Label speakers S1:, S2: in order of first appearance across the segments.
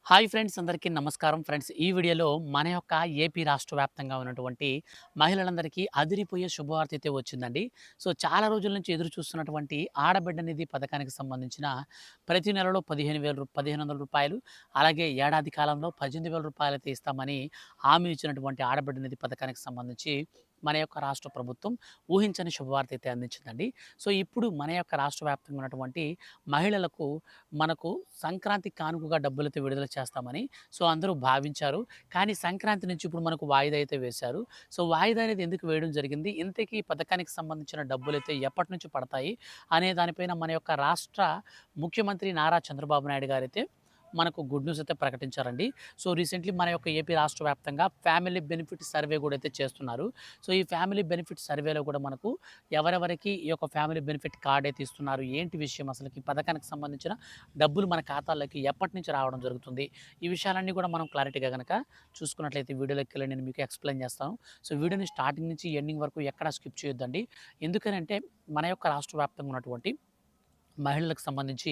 S1: Hi friends, అందరికీ నమస్కారం friends. ఈ వీడియోలో మన యొక్క ఏపీ రాష్ట్ర వ్యాప్తంగా ఉన్నటువంటి మహిళలందరికీ అదిరిపోయే శుభవార్త అయితే వచ్చిందండి. సో చాలా రోజుల నుంచి ఎదురు చూస్తున్నటువంటి ఆడబిడ్డ నిధి పథకానికి సంబంధించిన ప్రతి నెలలో 1500 రూపాయలు, అలాగే ఏడాది కాలంలో 18,000 రూపాయలైతే ఇస్తామని హామీ ఇచ్చినటువంటి ఆడబిడ్డ నిధి పథకానికి సంబంధించి మన యొక్క రాష్ట్ర ప్రభుత్వం ఊహించని శుభవార్త అయితే అందించిందండి. సో ఇప్పుడు మన యొక్క రాష్ట్ర వ్యాప్తంగా ఉన్నటువంటి మహిళలకు మనకు సంక్రాంతి కానుకగా డబ్బులైతే విడుదల చేస్తామని అందరూ భావించారు. కానీ సంక్రాంతి నుంచి ఇప్పుడు మనకు వాయిదా అయితే వేశారు. వాయిదా అనేది ఎందుకు వేయడం జరిగింది? ఇంతకీ ఈ పథకానికి సంబంధించిన డబ్బులైతే ఎప్పటినుంచి పడతాయి అనే దానిపైన మన యొక్క రాష్ట్ర ముఖ్యమంత్రి నారా చంద్రబాబు నాయుడు గారైతే మనకు గుడ్ న్యూస్ అయితే ప్రకటించారండి. రీసెంట్లీ మన యొక్క ఏపీ రాష్ట్ర వ్యాప్తంగా ఫ్యామిలీ బెనిఫిట్ సర్వే కూడా అయితే చేస్తున్నారు. ఈ ఫ్యామిలీ బెనిఫిట్ సర్వేలో కూడా మనకు ఎవరెవరికి ఈ యొక్క ఫ్యామిలీ బెనిఫిట్ కార్డ్ అయితే ఇస్తున్నారు, ఏంటి విషయం, అసలుకి ఈ పథకానికి సంబంధించిన డబ్బులు మన ఖాతాల్లోకి ఎప్పటి నుంచి రావడం జరుగుతుంది, ఈ విషయాలన్నీ కూడా మనం క్లారిటీగా కనుక చూసుకున్నట్లయితే వీడియోలోకి వెళ్ళి నేను మీకు ఎక్స్ప్లెయిన్ చేస్తాను. వీడియోని స్టార్టింగ్ నుంచి ఎండింగ్ వరకు ఎక్కడా స్కిప్ చేయొద్దండి. ఎందుకనంటే మన యొక్క రాష్ట్ర వ్యాప్తంగా ఉన్నటువంటి మహిళలకు సంబంధించి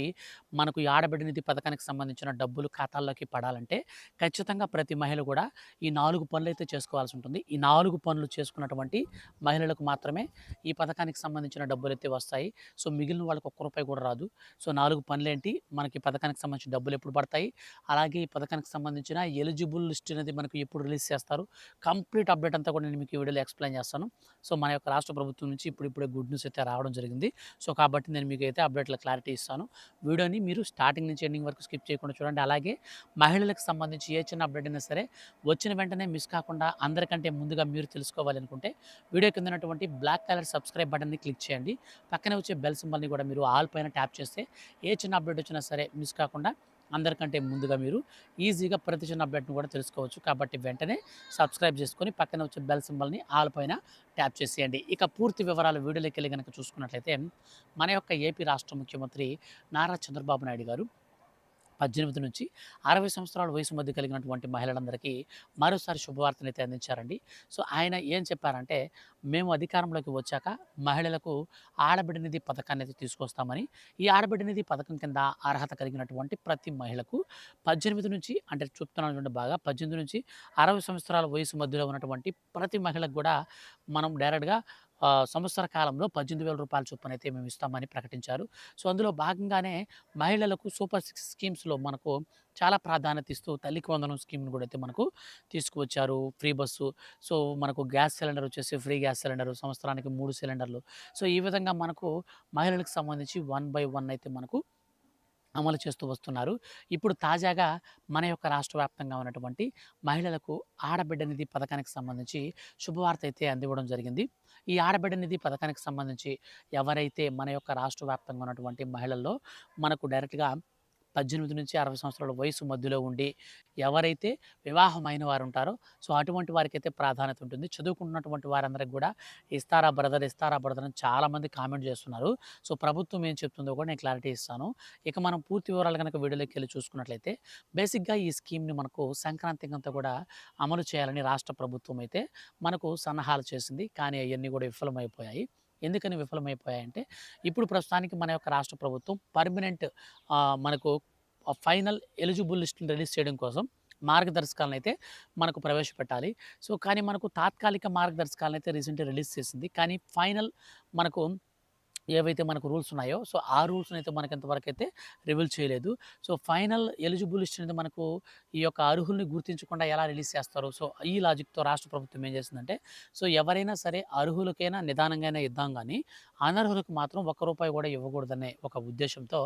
S1: మనకు ఈ ఆడబిడ్డ నిధి పథకానికి సంబంధించిన డబ్బులు ఖాతాల్లోకి పడాలంటే ఖచ్చితంగా ప్రతి మహిళ కూడా ఈ 4 పనులైతే చేసుకోవాల్సి ఉంటుంది. ఈ 4 పనులు చేసుకున్నటువంటి మహిళలకు మాత్రమే ఈ పథకానికి సంబంధించిన డబ్బులైతే వస్తాయి. మిగిలిన వాళ్ళకి ఒక్క రూపాయి కూడా రాదు. 4 పనులేంటి, మనకి ఈ పథకానికి సంబంధించిన డబ్బులు ఎప్పుడు పడతాయి, అలాగే ఈ పథకానికి సంబంధించిన ఎలిజిబుల్ లిస్ట్ అనేది మనకు ఎప్పుడు రిలీజ్ చేస్తారు, కంప్లీట్ అప్డేట్ అంతా కూడా నేను మీకు ఈ వీడియోలో ఎక్స్ప్లెయిన్ చేస్తాను. మన యొక్క రాష్ట్ర ప్రభుత్వం నుంచి ఇప్పుడిప్పుడే గుడ్ న్యూస్ అయితే రావడం జరిగింది. కాబట్టి నేను మీకు అయితే అప్డేట్ క్లారిటీ ఇస్తాను. వీడియోని మీరు స్టార్టింగ్ నుంచి ఎండింగ్ వరకు స్కిప్ చేయకుండా చూడండి. అలాగే మహిళలకు సంబంధించి ఏ చిన్న అప్డేట్ అయినా సరే వచ్చిన వెంటనే మిస్ కాకుండా అందరికంటే ముందుగా మీరు తెలుసుకోవాలనుకుంటే వీడియో కింద ఉన్నటువంటి బ్లాక్ కలర్ సబ్స్క్రైబ్ బటన్ని క్లిక్ చేయండి. పక్కనే వచ్చే బెల్ సింబల్ని కూడా మీరు ఆల్ పైన ట్యాప్ చేస్తే ఏ చిన్న అప్డేట్ వచ్చినా సరే మిస్ కాకుండా అందరికంటే ముందుగా మీరు ఈజీగా ప్రతి చిన్న అప్డేట్ను కూడా తెలుసుకోవచ్చు. కాబట్టి వెంటనే సబ్స్క్రైబ్ చేసుకొని పక్కన వచ్చే బెల్ సింబల్ని ఆల్ పైన ట్యాప్ చేసేయండి. ఇక పూర్తి వివరాలు వీడియోలోకి వెళ్ళి కనుక చూసుకున్నట్లయితే మన యొక్క ఏపీ రాష్ట్ర ముఖ్యమంత్రి నారా చంద్రబాబు నాయుడు గారు 18 నుంచి 60 సంవత్సరాల వయసు మధ్య కలిగినటువంటి మహిళలందరికీ మరోసారి శుభవార్తనైతే అందించారండి. ఆయన ఏం చెప్పారంటే, మేము అధికారంలోకి వచ్చాక మహిళలకు ఆడబిడ్డ నిధి పథకాన్ని అయితే తీసుకొస్తామని, ఈ ఆడబిడ్డ నిధి పథకం కింద అర్హత కలిగినటువంటి ప్రతి మహిళకు 18 నుంచి, అంటే చెప్తున్నాను చూడండి బాగా, 18 నుంచి 60 సంవత్సరాల వయసు మధ్యలో ఉన్నటువంటి ప్రతి మహిళకు కూడా మనం డైరెక్ట్గా సంవత్సర కాలంలో 18,000 రూపాయల చొప్పునైతే మేము ఇస్తామని ప్రకటించారు. అందులో భాగంగానే మహిళలకు సూపర్ సిక్స్ స్కీమ్స్‌లో మనకు చాలా ప్రాధాన్యత ఇస్తూ తల్లికి వందనం స్కీమ్‌ని కూడా అయితే మనకు తీసుకువచ్చారు. ఫ్రీ బస్సు, మనకు గ్యాస్ సిలిండర్ వచ్చేసి ఫ్రీ గ్యాస్ సిలిండరు, సంవత్సరానికి 3 సిలిండర్లు. ఈ విధంగా మనకు మహిళలకు సంబంధించి వన్ బై వన్ అయితే మనకు అమలు చేస్తూ వస్తున్నారు. ఇప్పుడు తాజాగా మన యొక్క రాష్ట్ర వ్యాప్తంగా ఉన్నటువంటి మహిళలకు ఆడబిడ్డ నిధి పథకానికి సంబంధించి శుభవార్త అయితే అందివ్వడం జరిగింది. ఈ ఆడబిడ్డ నిధి పథకానికి సంబంధించి ఎవరైతే మన యొక్క రాష్ట్ర వ్యాప్తంగా ఉన్నటువంటి మహిళల్లో మనకు డైరెక్ట్‌గా 18-60 సంవత్సరాల వయసు మధ్యలో ఉండి ఎవరైతే వివాహమైన వారు ఉంటారో అటువంటి వారికైతే ప్రాధాన్యత ఉంటుంది. చదువుకుంటున్నటువంటి వారందరికి కూడా ఇస్తారా బ్రదర్, ఇస్తారా బ్రదర్ అని చాలామంది కామెంట్ చేస్తున్నారు. ప్రభుత్వం ఏం చెప్తుందో కూడా నేను క్లారిటీ ఇస్తాను. ఇక మనం పూర్తి వివరాలు కనుక వీడియోలోకి వెళ్ళి చూసుకున్నట్లయితే బేసిక్‌గా ఈ స్కీమ్‌ని మనకు సంక్రాంతికంతా కూడా అమలు చేయాలని రాష్ట్ర ప్రభుత్వం అయితే మనకు సన్నాహాలు చేసింది. కానీ అయన్నీ కూడా విఫలమైపోయాయి. ఎందుకని విఫలమైపోయాయంటే, ఇప్పుడు ప్రస్తుతానికి మన యొక్క రాష్ట్ర ప్రభుత్వం పర్మనెంట్ మనకు ఫైనల్ ఎలిజిబుల్ లిస్ట్‌ని రిలీజ్ చేయడం కోసం మార్గదర్శకాలనైతే మనకు ప్రవేశపెట్టాలి. కానీ మనకు తాత్కాలిక మార్గదర్శకాలనైతే రీసెంట్‌గా రిలీజ్ చేసింది. కానీ ఫైనల్ మనకు ఏవైతే మనకు రూల్స్ ఉన్నాయో ఆ రూల్స్‌ని అయితే మనకు ఇంతవరకైతే రివీల్ చేయలేదు. ఫైనల్ ఎలిజిబుల్ లిస్ట్ అనేది మనకు ఈ యొక్క అర్హుల్ని గుర్తించకుండా ఎలా రిలీజ్ చేస్తారు? ఈ లాజిక్‌తో రాష్ట్ర ప్రభుత్వం ఏం చేసిందంటే, ఎవరైనా సరే అర్హులకైనా నిదానంగానే ఇద్దాం గానీ, అనర్హులకు మాత్రం ఒక్క రూపాయి కూడా ఇవ్వకూడదనే ఒక ఉద్దేశ్యంతో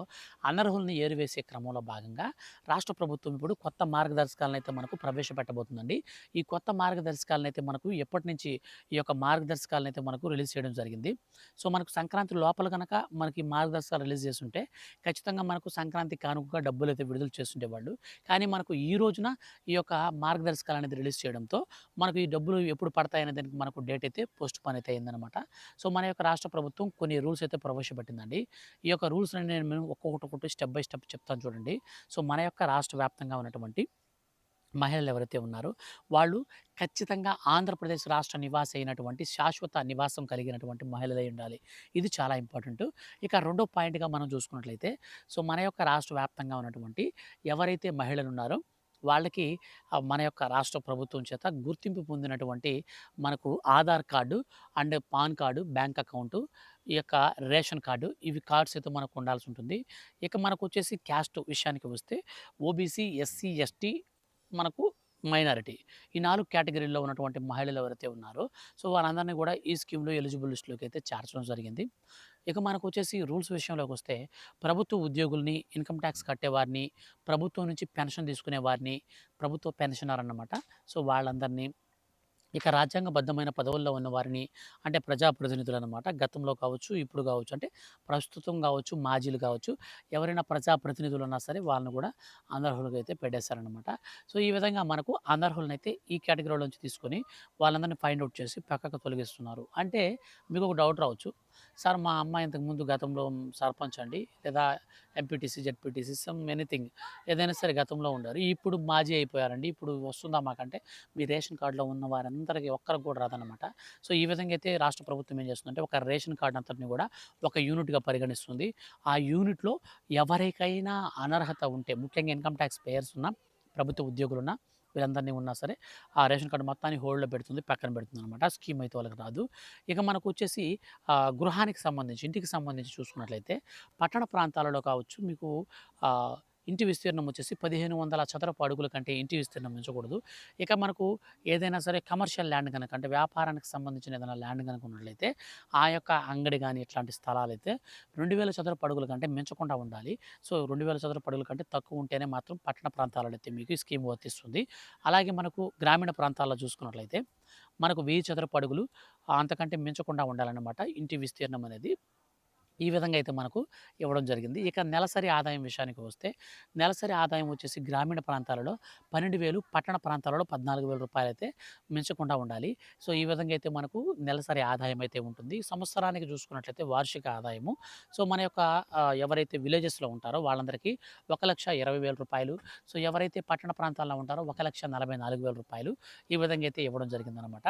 S1: అనర్హుల్ని ఏరివేసే క్రమంలో భాగంగా రాష్ట్ర ప్రభుత్వం ఇప్పుడు కొత్త మార్గదర్శకాలనైతే మనకు ప్రవేశపెట్టబోతుందండి. ఈ కొత్త మార్గదర్శకాలనైతే మనకు ఎప్పటి నుంచి ఈ యొక్క మార్గదర్శకాలనైతే మనకు రిలీజ్ చేయడం జరిగింది. మనకు సంక్రాంతి లోపల గనక మనకి మార్గదర్శకాలు రిలీజ్ చేసుంటే ఖచ్చితంగా మనకు సంక్రాంతి కానుకగా డబ్బులైతే విడుదల చేస్తుండేవాళ్ళు. కానీ మనకు ఈ రోజున ఈ యొక్క మార్గదర్శకాలు అనేది రిలీజ్ చేయడంతో మనకు ఈ డబ్బులు ఎప్పుడు పడతాయనే దానికి మనకు డేట్ అయితే పోస్ట్‌పోన్ అయితే అయిందనమాట. మన యొక్క రాష్ట్ర ప్రభుత్వం కొన్ని రూల్స్ అయితే ప్రవేశపెట్టిందండి. ఈ యొక్క రూల్స్‌ని నేను ఒక్కొక్కటి స్టెప్ బై స్టెప్ చెప్తాను చూడండి. మన యొక్క రాష్ట్ర వ్యాప్తంగా ఉన్నటువంటి మహిళలు ఎవరైతే ఉన్నారో వాళ్ళు ఖచ్చితంగా ఆంధ్రప్రదేశ్ రాష్ట్ర నివాసి అయినటువంటి శాశ్వత నివాసం కలిగినటువంటి మహిళలై ఉండాలి. ఇది చాలా ఇంపార్టెంటు. ఇక రెండో పాయింట్‌గా మనం చూసుకున్నట్లయితే మన యొక్క రాష్ట్ర వ్యాప్తంగా ఉన్నటువంటి ఎవరైతే మహిళలున్నారో వాళ్ళకి మన యొక్క రాష్ట్ర ప్రభుత్వం చేత గుర్తింపు పొందినటువంటి మనకు Aadhaar card and pan card, bank account, ఈ యొక్క రేషన్ కార్డు ఇవి కార్డ్స్ అయితే మనకు ఉండాల్సి ఉంటుంది. ఇక మనకొచ్చేసి క్యాస్ట్ విషయానికి వస్తే ఓబీసీ, ఎస్సీ, ఎస్టీ, మనకు మైనారిటీ ఈ 4 కేటగిరీల్లో ఉన్నటువంటి మహిళలు ఎవరైతే ఉన్నారో సో వారందరినీ కూడా ఈ స్కీమ్‌లో ఎలిజిబుల్ లిస్ట్‌లోకి అయితే చేర్చడం జరిగింది. ఇక మనకొచ్చేసి రూల్స్ విషయంలోకొస్తే ప్రభుత్వ ఉద్యోగుల్ని, ఇన్‌కమ్ టాక్స్ కట్టేవారిని, ప్రభుత్వం నుంచి పెన్షన్ తీసుకునే వారిని, ప్రభుత్వ పెన్షనర్ అన్నమాట. సో వాళ్ళందరినీ ఇక రాజ్యాంగబద్ధమైన పదవుల్లో ఉన్న వారిని అంటే ప్రజాప్రతినిధులనమాట. గతంలో కావచ్చు, ఇప్పుడు కావచ్చు, అంటే ప్రస్తుతం కావచ్చు, మాజీలు కావచ్చు, ఎవరైనా ప్రజాప్రతినిధులు ఉన్నా సరే వాళ్ళని కూడా అనర్హులుగా అయితే పెట్టేశారనమాట. సో, ఈ విధంగా మనకు అనర్హులనైతే ఈ కేటగిరీలోంచి తీసుకొని వాళ్ళందరిని ఫైండ్ ఔట్ చేసి పక్కకు తొలగిస్తున్నారు. అంటే మీకు ఒక డౌట్ రావచ్చు. సార్ మా అమ్మాయి ఇంతకుముందు గతంలో సర్పంచ్ అండి, లేదా ఎంపీటీసీ, జెడ్పీటీసీ సమ్ ఎనీథింగ్ ఏదైనా సరే గతంలో ఉండారు. ఇప్పుడు మాజీ అయిపోయారండి. ఇప్పుడు వస్తుందా మాకంటే మీ రేషన్ కార్డులో ఉన్న వారందరికీ ఒక్కరికి కూడా రాదనమాట. సో, ఈ విధంగా అయితే రాష్ట్ర ప్రభుత్వం ఏం చేస్తుందంటే ఒక రేషన్ కార్డ్ అంతటిని కూడా ఒక యూనిట్‌గా పరిగణిస్తుంది. ఆ యూనిట్‌లో ఎవరికైనా అనర్హత ఉంటే ముఖ్యంగా ఇన్‌కమ్ టాక్స్ పేయర్స్ ఉన్న, ప్రభుత్వ ఉద్యోగులున్న వీళ్ళందరినీ ఉన్నా సరే ఆ రేషన్ కార్డ్ మొత్తాన్ని హోల్డ్‌లో పెడుతుంది, పక్కన పెడుతుందనమాట. స్కీమ్ అయితే వాళ్ళకి రాదు. ఇక మనకొచ్చేసి గృహానికి సంబంధించి, ఇంటికి సంబంధించి చూసుకున్నట్లయితే పట్టణ ప్రాంతాలలో కావచ్చు మీకు ఆహ్, ఇంటి విస్తీర్ణం వచ్చేసి 1500 చదరపు అడుగుల కంటే ఇంటి విస్తీర్ణం మించకూడదు. ఇక మనకు ఏదైనా సరే కమర్షియల్ ల్యాండ్ గనక అంటే వ్యాపారానికి సంబంధించిన ఏదైనా ల్యాండ్ గనక ఉన్నట్లయితే ఆ యొక్క అంగడి గాని ఇట్లాంటి స్థలాలైతే 2000 చదరపు అడుగుల కంటే మించకుండా ఉండాలి. సో, 2000 చదరపు అడుగుల కంటే తక్కువ ఉంటేనే మాత్రం పట్టణ ప్రాంతాలలో అయితే మీకు ఈ స్కీమ్ వర్తిస్తుంది. అలాగే మనకు గ్రామీణ ప్రాంతాల్లో చూసుకున్నట్లయితే మనకు 1000 చదరపు అడుగులు అంతకంటే మించకుండా ఉండాలన్నమాట ఇంటి విస్తీర్ణం అనేది. ఈ విధంగా అయితే మనకు ఇవ్వడం జరిగింది. ఇక నెలసరి ఆదాయం విషయానికి వస్తే, నెలసరి ఆదాయం వచ్చేసి గ్రామీణ ప్రాంతాలలో 12,000, పట్టణ ప్రాంతాలలో 14,000 అయితే మించకుండా ఉండాలి. సో, ఈ విధంగా అయితే మనకు నెలసరి ఆదాయం అయితే ఉంటుంది. సంవత్సరానికి చూసుకున్నట్లయితే వార్షిక ఆదాయము. సో, మన యొక్క ఎవరైతే విలేజెస్‌లో ఉంటారో వాళ్ళందరికీ రూ. 1,20,000. సో, ఎవరైతే పట్టణ ప్రాంతాల్లో ఉంటారో రూ. 1,44,000 ఈ విధంగా అయితే ఇవ్వడం జరిగిందనమాట.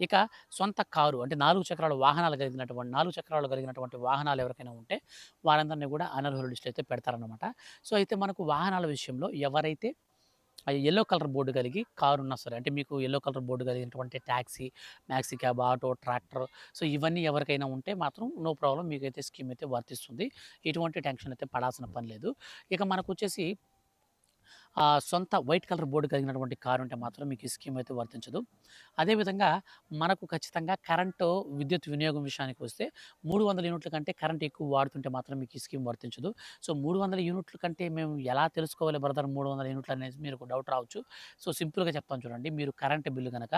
S1: ఇక సొంత కారు అంటే 4 చక్రాల వాహనాలు కలిగినటువంటి 4 చక్రాలు కలిగినటువంటి వాహనాలు ఎవరికైనా ఉంటే వారందరిని కూడా అనర్హుల లిస్ట్‌లో అయితే పెడతారనమాట. సో, అయితే మనకు వాహనాల విషయంలో ఎవరైతే యెల్లో కలర్ బోర్డ్ కలిగి కారు ఉన్నా సరే అంటే మీకు యెల్లో కలర్ బోర్డ్ కలిగినటువంటి taxi, Maxi cab, auto, tractor so, ఇవన్నీ ఎవరికైనా ఉంటే మాత్రం నో ప్రాబ్లమ్ మీకైతే స్కీమ్ అయితే వర్తిస్తుంది. ఎటువంటి టెన్షన్ అయితే పడాల్సిన పని లేదు. ఇక మనకొచ్చేసి సొంత వైట్ కలర్ బోర్డ్ కలిగినటువంటి కారు ఉంటే మాత్రం మీకు ఈ స్కీమ్ అయితే వర్తించదు. అదేవిధంగా మనకు ఖచ్చితంగా కరెంటు, విద్యుత్ వినియోగం విషయానికి వస్తే 300 యూనిట్ల కంటే కరెంట్ ఎక్కువ వాడుతుంటే మాత్రం మీకు ఈ స్కీమ్ వర్తించదు. సో, 300 యూనిట్ల కంటే మేము ఎలా తెలుసుకోవాలి బ్రదర్ 300 యూనిట్లు అనేది మీకు ఒక డౌట్ రావచ్చు. సో, సింపుల్‌గా చెప్తాను చూడండి. మీరు కరెంట్ బిల్లు గనక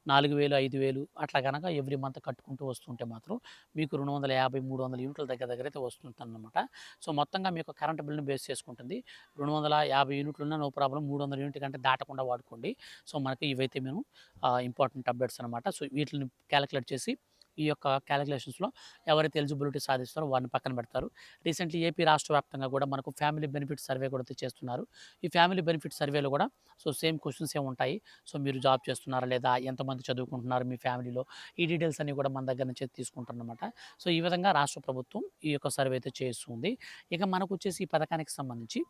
S1: 4,000, 5,000 అట్లా గనక ఎవ్రీ మంత్ కట్టుకుంటూ వస్తుంటే మాత్రం మీకు 250, 300 యూనిట్ల దగ్గర దగ్గర అయితే వస్తుందన్నమాట. సో, మొత్తంగా మీకు కరెంట్ బిల్‌ని బేస్ చేసుకుంటుంది. 250 యూనిట్లున్న నో ప్రాబ్లమ్ 300 యూనిట్ కంటే దాటకుండా వాడుకోండి. సో, మనకి ఇవైతే మేము ఇంపార్టెంట్ అప్డేట్స్ అనమాట. సో, వీటిని కాలిక్యులేట్ చేసి ఈ యొక్క కాలిక్యులేషన్స్‌లో ఎవరైతే ఎలిజిబిలిటీ సాధిస్తారో వారిని పక్కన పెడతారు. రీసెంట్‌లీ ఏపీ రాష్ట్ర వ్యాప్తంగా కూడా మనకు ఫ్యామిలీ బెనిఫిట్ సర్వే కూడా అయితే చేస్తున్నారు. ఈ ఫ్యామిలీ బెనిఫిట్ సర్వేలో కూడా సో, సేమ్ క్వెషన్సే ఉంటాయి. సో, మీరు జాబ్ చేస్తున్నారా లేదా? ఎంతమంది చదువుకుంటున్నారు మీ ఫ్యామిలీలో? ఈ డీటెయిల్స్ అన్నీ కూడా మన దగ్గర నుంచి తీసుకుంటారనమాట. సో, ఈ విధంగా రాష్ట్ర ప్రభుత్వం ఈ యొక్క సర్వే అయితే చేస్తుంది. ఇక మనకొచ్చేసి ఈ పథకానికి సంబంధించి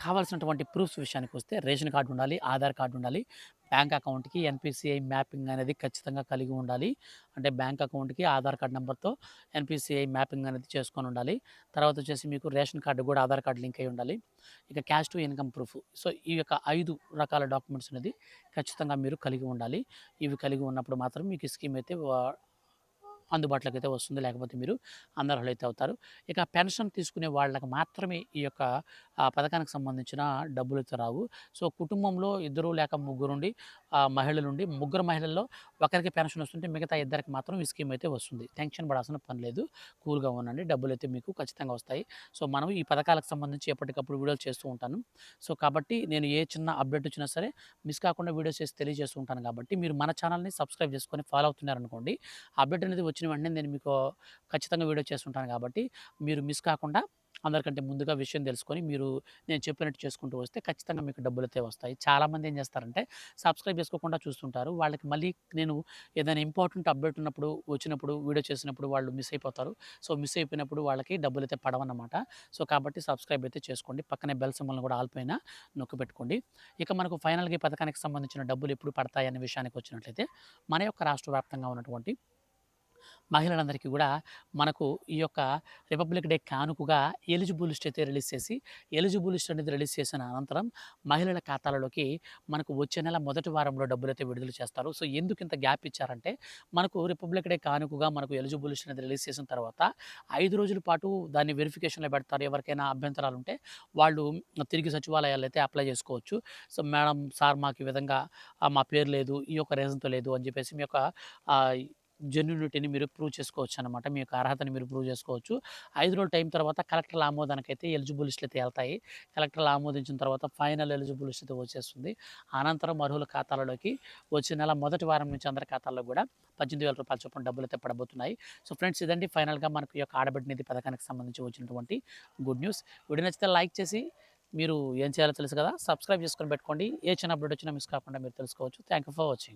S1: కావాల్సినటువంటి ప్రూఫ్స్ విషయానికొస్తే రేషన్ కార్డ్ ఉండాలి, ఆధార్ కార్డ్ ఉండాలి, బ్యాంక్ అకౌంట్‌కి ఎన్‌పీసీఐ మ్యాపింగ్ అనేది ఖచ్చితంగా కలిగి ఉండాలి. అంటే బ్యాంక్ అకౌంట్‌కి ఆధార్ కార్డ్ నంబర్‌తో ఎన్‌పీసీఐ మ్యాపింగ్ అనేది చేసుకొనుండాలి. తర్వాత వచ్చేసి మీకు రేషన్ కార్డ్ కూడా ఆధార్ కార్డ్ లింక్ అయ్యి ఉండాలి. ఇక cash to income proof. So, ఈ యొక్క 5 రకాల డాక్యుమెంట్స్ అనేది ఖచ్చితంగా మీరు కలిగి ఉండాలి. ఇవి కలిగి ఉన్నప్పుడు మాత్రం మీకు ఈ స్కీమ్ అయితే అందుబాటులోకి అయితే వస్తుంది. లేకపోతే మీరు అనర్హులైతే అవుతారు. ఇక పెన్షన్ తీసుకునే వాళ్ళకి మాత్రమే ఈ యొక్క పథకానికి సంబంధించిన డబ్బులైతే రావు. సో, కుటుంబంలో ఇద్దరు లేక ముగ్గురుండి మహిళలుండి ముగ్గురు మహిళల్లో ఒకరికి పెన్షన్ వస్తుంటే మిగతా ఇద్దరికి మాత్రం ఈ స్కీమ్ అయితే వస్తుంది. టెన్షన్ పడాల్సిన పని లేదు. కూల్‌గా ఉండండి. డబ్బులైతే మీకు ఖచ్చితంగా వస్తాయి. సో, మనం ఈ పథకాలకు సంబంధించి ఎప్పటికప్పుడు వీడియోలు చేస్తూ ఉంటాను. సో, కాబట్టి నేను ఏ చిన్న అప్డేట్ వచ్చినా సరే మిస్ కాకుండా వీడియోస్ చేసి తెలియజేస్తూ ఉంటాను కాబట్టి మీరు మన ఛానల్‌ని సబ్స్క్రైబ్ చేసుకొని ఫాలో అవుతున్నారనుకోండి. అప్డేట్ అనేది వచ్చిన వెంటనే నేను మీకు ఖచ్చితంగా వీడియో చేస్తుంటాను కాబట్టి మీరు మిస్ కాకుండా అందరికంటే ముందుగా విషయం తెలుసుకొని మీరు నేను చెప్పినట్టు చేసుకుంటూ వస్తే ఖచ్చితంగా మీకు డబ్బులైతే వస్తాయి. చాలామంది ఏం చేస్తారంటే సబ్స్క్రైబ్ చేసుకోకుండా చూస్తుంటారు. వాళ్ళకి మళ్ళీ నేను ఏదైనా ఇంపార్టెంట్ అప్డేట్ ఉన్నప్పుడు, వచ్చినప్పుడు, వీడియో చేసినప్పుడు వాళ్ళు మిస్ అయిపోతారు. సో, మిస్ అయిపోయినప్పుడు వాళ్ళకి డబ్బులైతే పడవన్నమాట. సో, కాబట్టి సబ్స్క్రైబ్ అయితే చేసుకోండి. పక్కనే బెల్ సింబల్‌ని కూడా ఆల్ పైన నొక్కిపెట్టుకోండి. ఇక మనకు ఫైనల్‌గా ఈ పథకానికి సంబంధించిన డబ్బులు ఎప్పుడు పడతాయి అనే విషయానికి వచ్చినట్లయితే, మన యొక్క రాష్ట్ర వ్యాప్తంగా ఉన్నటువంటి మహిళలందరికీ గూడా మనకు ఈ యొక్క రిపబ్లిక్ డే కానుకగా ఎలిజిబుల్ లిస్ట్ అయితే రిలీజ్ చేసి, ఎలిజిబుల్ లిస్ట్ అనేది రిలీజ్ చేసిన అనంతరం మహిళల ఖాతాలలోకి మనకు వచ్చే నెల మొదటి వారంలో డబ్బులైతే విడుదల చేస్తారు. సో, ఎందుకింత గ్యాప్ ఇచ్చారంటే, మనకు రిపబ్లిక్ డే కానుకగా మనకు ఎలిజిబుల్ లిస్ట్ అనేది రిలీజ్ చేసిన తర్వాత 5 రోజుల పాటు దాన్ని వెరిఫికేషన్‌లో పెడతారు. ఎవరికైనా అభ్యంతరాలుంటే వాళ్ళు తిరిగి సచివాలయాల్లో అయితే అప్లై చేసుకోవచ్చు. సో, మేడం, సార్ మాకు ఈ విధంగా మా పేరు లేదు, ఈ యొక్క రీజన్‌తో లేదు అని చెప్పేసి మీ యొక్క ఆహ్, జెన్యూనిటీని మీరు ప్రూవ్ చేసుకోవచ్చనమాట. మీ యొక్క అర్హతని మీరు ప్రూవ్ చేసుకోవచ్చు. 5 రోజుల టైం తర్వాత కలెక్టర్ల ఆమోదానికైతే ఎలిజిబుల్ లిస్టులయితే ఎళ్తాయి. కలెక్టర్లు ఆమోదించిన తర్వాత ఫైనల్ ఎలిజిబుల్ లిస్ట్ అయితే వచ్చేస్తుంది. అనంతరం అర్హుల ఖాతాలలోకి వచ్చే నెల మొదటి వారం నుంచి అందరి ఖాతాల్లో గూడా రూ. 18,000 చొప్పున డబ్బులైతే పడబోతున్నాయి. సో, ఫ్రెండ్స్ ఇదండి ఫైనల్‌గా మనకు ఈ యొక్క ఆడబిడ్డ నిధి పథకానికి సంబంధించి వచ్చినటువంటి గుడ్ న్యూస్. వీడియో నచ్చితే లైక్ చేసి మీరు ఏం చేయాలో తెలుసు కదా! సబ్స్క్రైబ్ చేసుకొని పెట్టుకోండి. ఏ చిన్న అప్డేట్ వచ్చినా మిస్ కాకుండా మీరు తెలుసుకోవచ్చు. Thank you for watching.